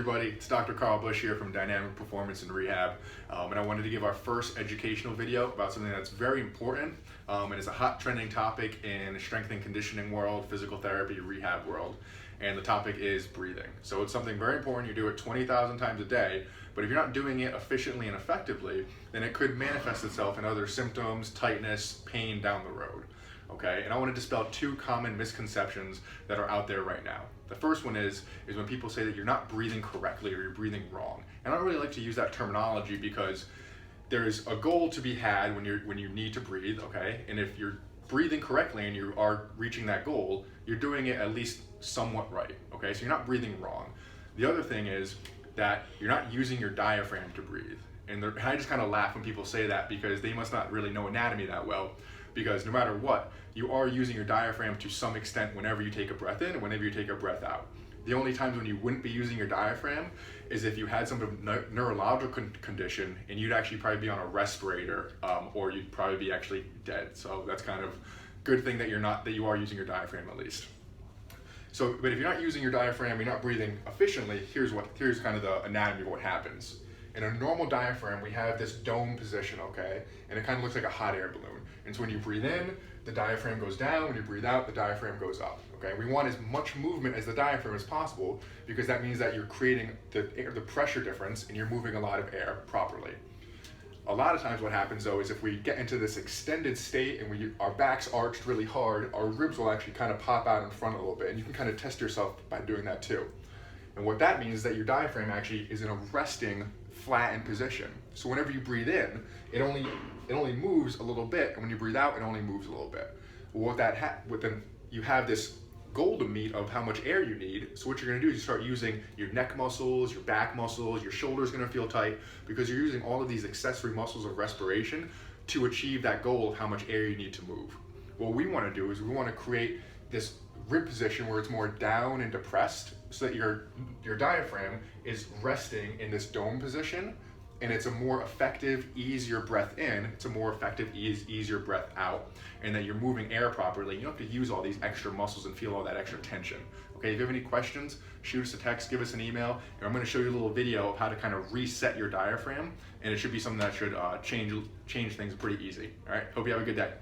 Everybody, it's Dr. Carl Bush here from Dynamic Performance and Rehab, and I wanted to give our first educational video about something that's very important and is a hot trending topic in the strength and conditioning world, physical therapy, rehab world, and the topic is breathing. So it's something very important. You do it 20,000 times a day, but if you're not doing it efficiently and effectively, then it could manifest itself in other symptoms, tightness, pain down the road. Okay, and I want to dispel two common misconceptions that are out there right now. The first one is when people say that you're not breathing correctly or you're breathing wrong. And I don't really like to use that terminology because there's a goal to be had when you need to breathe, okay? And if you're breathing correctly and you are reaching that goal, you're doing it at least somewhat right, okay? So you're not breathing wrong. The other thing is that you're not using your diaphragm to breathe. And I just kind of laugh when people say that because they must not really know anatomy that well. Because no matter what, you are using your diaphragm to some extent whenever you take a breath in and whenever you take a breath out. The only times when you wouldn't be using your diaphragm is if you had some sort of neurological condition and you'd actually probably be on a respirator or you'd probably be actually dead. So that's kind of good thing that you are using your diaphragm at least. So, but if you're not using your diaphragm, you're not breathing efficiently, here's kind of the anatomy of what happens. In a normal diaphragm, we have this dome position, okay? And it kind of looks like a hot air balloon. And so when you breathe in, the diaphragm goes down. When you breathe out, the diaphragm goes up, okay? We want as much movement as the diaphragm as possible because that means that you're creating the pressure difference and you're moving a lot of air properly. A lot of times what happens though is if we get into this extended state and our back's arched really hard, our ribs will actually kind of pop out in front a little bit. And you can kind of test yourself by doing that too. And what that means is that your diaphragm actually is in a resting, flattened position. So whenever you breathe in, it only moves a little bit, and when you breathe out, it only moves a little bit. Well, then you have this goal to meet of how much air you need. So what you're going to do is you start using your neck muscles, your back muscles, your shoulder's going to feel tight because you're using all of these accessory muscles of respiration to achieve that goal of how much air you need to move. What we want to do is we want to create this rib position where it's more down and depressed so that your diaphragm is resting in this dome position, and it's a more effective, easier breath in, it's a more effective, easier breath out, and that you're moving air properly. You don't have to use all these extra muscles and feel all that extra tension. Okay, if you have any questions, shoot us a text, give us an email, and I'm going to show you a little video of how to kind of reset your diaphragm, and it should be something that should change things pretty easy. All right, hope you have a good day.